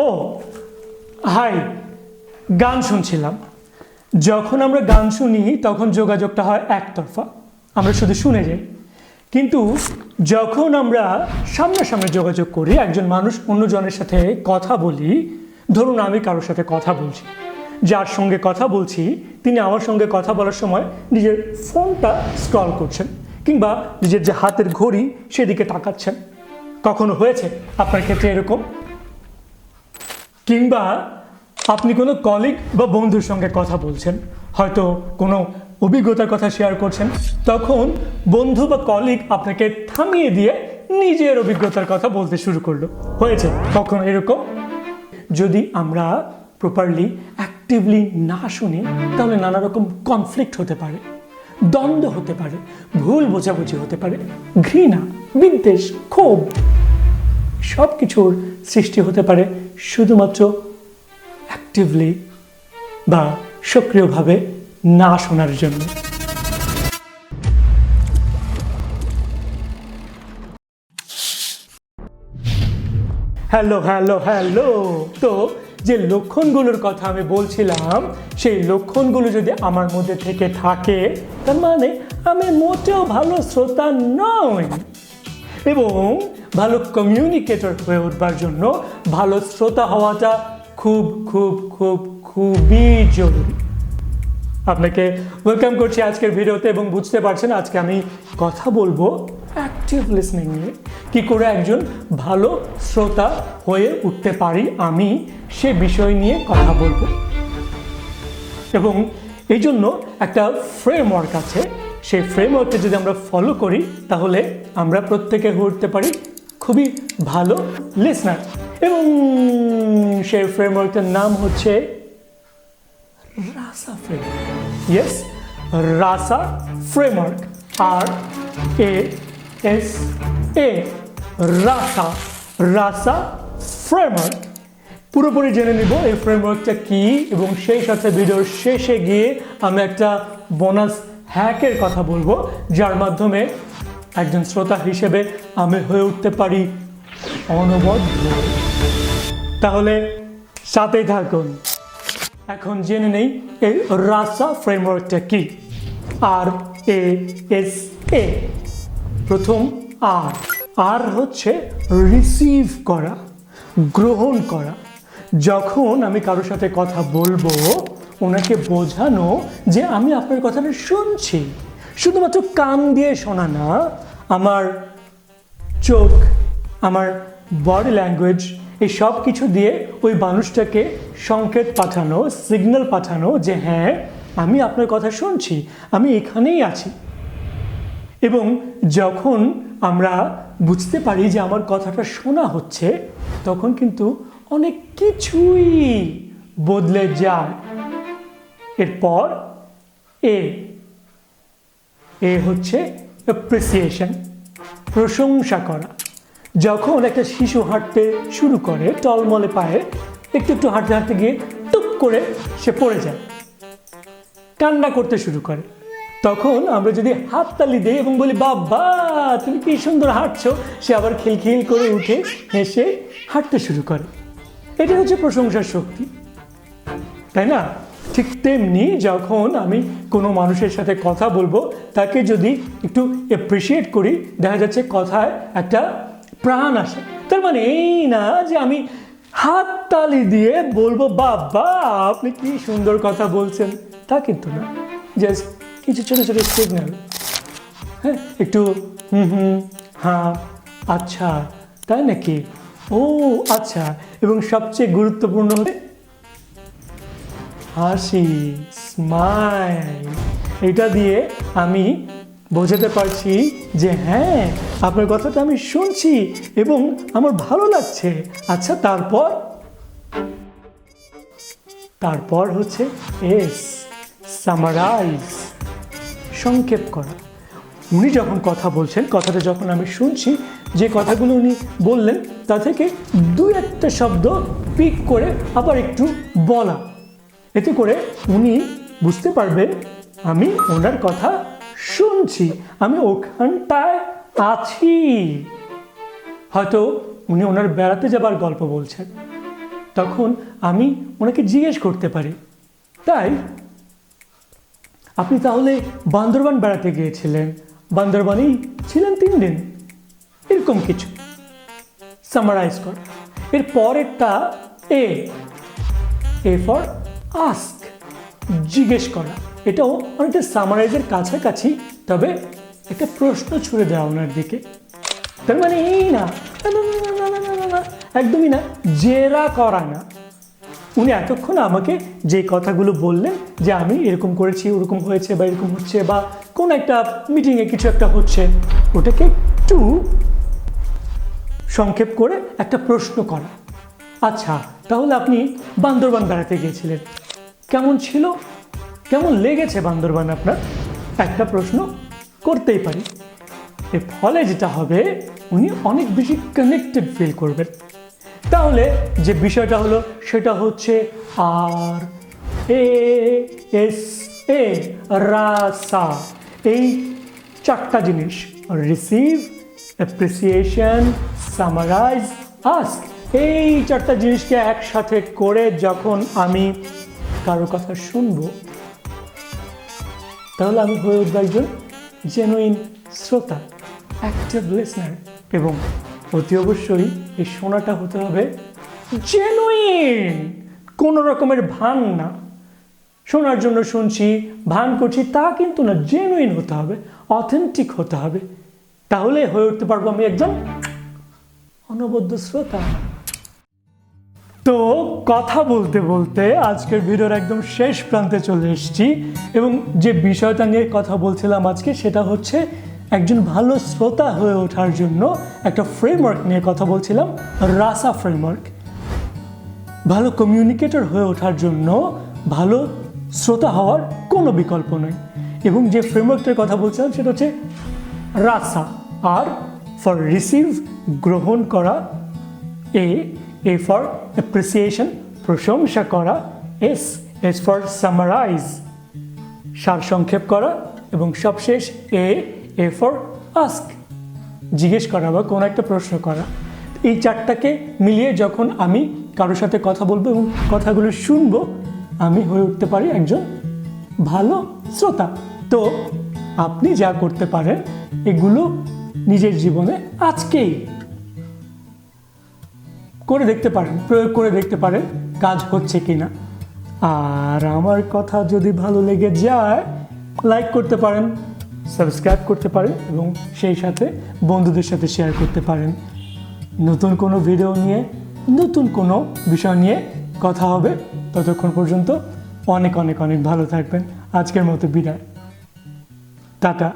ও high, গান শুনছিলাম। যখন আমরা গান শুনি তখন যোগাযোগটা হয় একতরফা, আমরা শুধু শুনে যাই। কিন্তু যখন আমরা সামনাসামনি যোগাযোগ করি, একজন মানুষ অন্যজনের সাথে কথা বলি, ধরুন আমি কারোর সাথে কথা বলছি, যার সঙ্গে কথা বলছি তিনি আমার সঙ্গে কথা বলার সময় নিজের ফোনটা স্ক্রল করছেন কিংবা নিজের যে হাতের ঘড়ি সেদিকে তাকাচ্ছেন। কখনো হয়েছে আপনার ক্ষেত্রে এরকম? কিংবা আপনি কোনো কলিগ বা বন্ধুর সঙ্গে কথা বলছেন, হয়তো কোনো অভিজ্ঞতার কথা শেয়ার করছেন, তখন বন্ধু বা কলিগ আপনাকে থামিয়ে দিয়ে নিজের অভিজ্ঞতার কথা বলতে শুরু করলো। হয়েছে কখনো এরকম? যদি আমরা প্রপারলি অ্যাক্টিভলি না শুনি তাহলে নানা রকম কনফ্লিক্ট হতে পারে, দ্বন্দ্ব হতে পারে, ভুল বোঝাবুঝি হতে পারে, ঘৃণা, বিদ্বেষ, ক্ষোভ, সব কিছুর সৃষ্টি হতে পারে শুধুমাত্র অ্যাক্টিভলি বা সক্রিয়ভাবে না শোনার জন্য। হ্যালো হ্যালো হ্যালো তো যে লক্ষণগুলোর কথা আমি বলছিলাম, সেই লক্ষণগুলো যদি আমার মধ্যে থেকে থাকে তার মানে আমি মোটেও ভালো শ্রোতা নই। এবং ভালো কমিউনিকেটর হয়ে উঠবার জন্য ভালো শ্রোতা হওয়াটা খুব খুব খুব খুবই জরুরি। আপনাকে ওয়েলকাম করছি আজকের ভিডিওতে এবং বুঝতে পারছেন আজকে আমি কথা বলবো অ্যাক্টিভ লিসনিং নিয়ে। কী করে একজন ভালো শ্রোতা হয়ে উঠতে পারি আমি, সে বিষয় নিয়ে কথা বলবো। এবং এই জন্য একটা ফ্রেমওয়ার্ক আছে, সেই ফ্রেমওয়ার্কটা যদি আমরা ফলো করি তাহলে আমরা প্রত্যেকে হয়ে উঠতে পারি খুবই ভালো লিসনার। এবং সেই ফ্রেমওয়ার্কটার নাম হচ্ছে রাসা framework. Yes, রাসা framework, RASA, রাসা, রাসা framework. পুরোপুরি জেনে নিব এই ফ্রেমওয়ার্কটা কী, এবং সেই সাথে ভিডিওর শেষে গিয়ে আমি একটা বোনাস হ্যাকের কথা বলবো, যার মাধ্যমে একজন শ্রোতা হিসেবে আমি হয়ে উঠতে পারি অনবদ্য। তাহলে সাথেই থাকুন। এখন জেনে নেই এই রাসা ফ্রেমওয়ার্কটা কি। RASA। প্রথম আর হচ্ছে রিসিভ করা, গ্রহণ করা। যখন আমি কারোর সাথে কথা বলবো, ওনাকে বোঝানো যে আমি আপনার কথাটা শুনছি। শুধুমাত্র কান দিয়ে শোনা না, আমার চোখ, আমার বডি ল্যাঙ্গুয়েজ, এই সব কিছু দিয়ে ওই মানুষটাকে সংকেত পাঠানো, সিগন্যাল পাঠানো যে হ্যাঁ আমি আপনার কথা শুনছি, আমি এখানেই আছি। এবং যখন আমরা বুঝতে পারি যে আমার কথাটা শোনা হচ্ছে, তখন কিন্তু অনেক কিছুই বদলে যায়। এরপর এ হচ্ছে অ্যাপ্রিসিয়েশন, প্রশংসা করা। যখন একটা শিশু হাঁটতে শুরু করে টলমলে পায়ে, একটু একটু হাঁটতে হাঁটতে গিয়ে টুক করে সে পড়ে যায়, কান্না করতে শুরু করে, তখন আমরা যদি হাততালি দিই এবং বলি বাবা তুমি কি সুন্দর হাঁটছো, সে আবার খিলখিল করে উঠে হেসে হাঁটতে শুরু করে। এটা হচ্ছে প্রশংসার শক্তি, তাই না? ঠিক তেমনি যখন আমি কোনো মানুষের সাথে কথা বলবো, তাকে যদি একটু অ্যাপ্রিসিয়েট করি, দেখা যাচ্ছে কথায় একটা প্রাণ আসে। তার মানে এই না যে আমি হাততালি দিয়ে বলবো বাবা আপনি কি সুন্দর কথা বলছেন, তা কিন্তু না। জাস্ট কিছু ছোটো ছোটো সিগন্যাল, হ্যাঁ, একটু হ্যাঁ, আচ্ছা, তাই নাকি, ও আচ্ছা। এবং সবচেয়ে গুরুত্বপূর্ণ হচ্ছে হাসি, স্মাইল। এটা দিয়ে আমি বোঝাতে পারছি যে হ্যাঁ আপনার কথাটা আমি শুনছি এবং আমার ভালো লাগছে। আচ্ছা, তারপর হচ্ছে সামারাইজ, সংক্ষেপ করা। উনি যখন কথা বলছেন, কথাটা যখন আমি শুনছি, যে কথাগুলো উনি বললেন তা থেকে দু একটা শব্দ পিক করে আবার একটু বলা। এতে করে উনি বুঝতে পারবেন আমি ওনার কথা শুনছি, আমি ওখানটায় আছি। হয়তো উনি ওনার বেড়াতে যাবার গল্প বলছেন, তখন আমি ওনাকে জিজ্ঞেস করতে পারি, তাই আপনি তাহলে বান্দরবান বেড়াতে গিয়েছিলেন, বান্দরবানেই ছিলেন 3 দিন, এরকম কিছু সামারাইজ কর। এর পরেরটা এ ফর আস্ক, জিজ্ঞেস করা। এটাও অনেকটা সামারাইজের কাছাকাছি, তবে একটা প্রশ্ন ছুড়ে দেওয়া ওনার দিকে। তার মানে এই না, একদমই না, জেরা করা না। উনি এতক্ষণ আমাকে যে কথাগুলো বললেন যে আমি এরকম করেছি, ওরকম হয়েছে, বা এরকম হচ্ছে, বা কোন একটা মিটিংয়ে কিছু একটা হচ্ছে, ওটাকে একটু সংক্ষেপ করে একটা প্রশ্ন করা। আচ্ছা, তাহলে আপনি বান্দরবান বেড়াতে গিয়েছিলেন, কেমন ছিল, কেমন লেগেছে বান্দরবান আপনার, একটা প্রশ্ন করতেই পারি। এর ফলে যেটা হবে, উনি অনেক বেশি কানেক্টেড ফিল করবেন। তাহলে যে বিষয়টা হলো সেটা হচ্ছে আর এ এস এ রাসা, এই 4টা জিনিস, রিসিভ, অ্যাপ্রিসিয়েশন, সামারাইজ, আস্ক, এই 4টা জিনিসকে একসাথে করে যখন আমি কারো কথা শুনবো, তাহলে আমি হয়ে উঠবো একজন জেনুইন শ্রোতা, অ্যাক্টিভ লিসনার। এবং অতি অবশ্যই এই শোনাটা হতে হবে জেনুইন, কোনো রকমের ভান না। শোনার জন্য শুনছি, ভান করছি তা কিন্তু না, জেনুইন হতে হবে, অথেন্টিক হতে হবে। তাহলে হয়ে উঠতে পারবো আমি একজন অনবদ্য শ্রোতা। তো কথা বলতে বলতে আজকের ভিডিওর একদম শেষ প্রান্তে চলে এসেছি, এবং যে বিষয়টা নিয়ে কথা বলছিলাম আজকে, সেটা হচ্ছে একজন ভালো শ্রোতা হয়ে ওঠার জন্য একটা ফ্রেমওয়ার্ক নিয়ে কথা বলছিলাম, রাসা ফ্রেমওয়ার্ক। ভালো কমিউনিকেটর হয়ে ওঠার জন্য ভালো শ্রোতা হওয়ার কোনো বিকল্প নেই। এবং যে ফ্রেমওয়ার্কটার কথা বলছিলাম সেটা হচ্ছে রাসা, আর ফর রিসিভ, গ্রহণ করা, এ ফর অ্যাপ্রিসিয়েশন, প্রশংসা করা, এস ফর সামারাইজ, সারসংক্ষেপ করা, এবং সবশেষ এ ফর আস্ক, জিজ্ঞেস করা বা কোনো একটা প্রশ্ন করা। এই 4টাকে মিলিয়ে যখন আমি কারোর সাথে কথা বলবো এবং কথাগুলো শুনবো, আমি হয়ে উঠতে পারি একজন ভালো শ্রোতা। তো আপনি যা করতে পারেন, এগুলো নিজের জীবনে আজকেই করে দেখতে পারেন, প্রয়োগ করে দেখতে পারেন কাজ হচ্ছে কিনা। আর আমার কথা যদি ভালো লেগে যায়, লাইক করতে পারেন, সাবস্ক্রাইব করতে পারেন, এবং সেই সাথে বন্ধুদের সাথে শেয়ার করতে পারেন। নতুন কোনো ভিডিও নিয়ে, নতুন কোনো বিষয় নিয়ে কথা হবে। ততক্ষণ পর্যন্ত অনেক অনেক অনেক ভালো থাকবেন। আজকের মতো বিদায়, টাটা।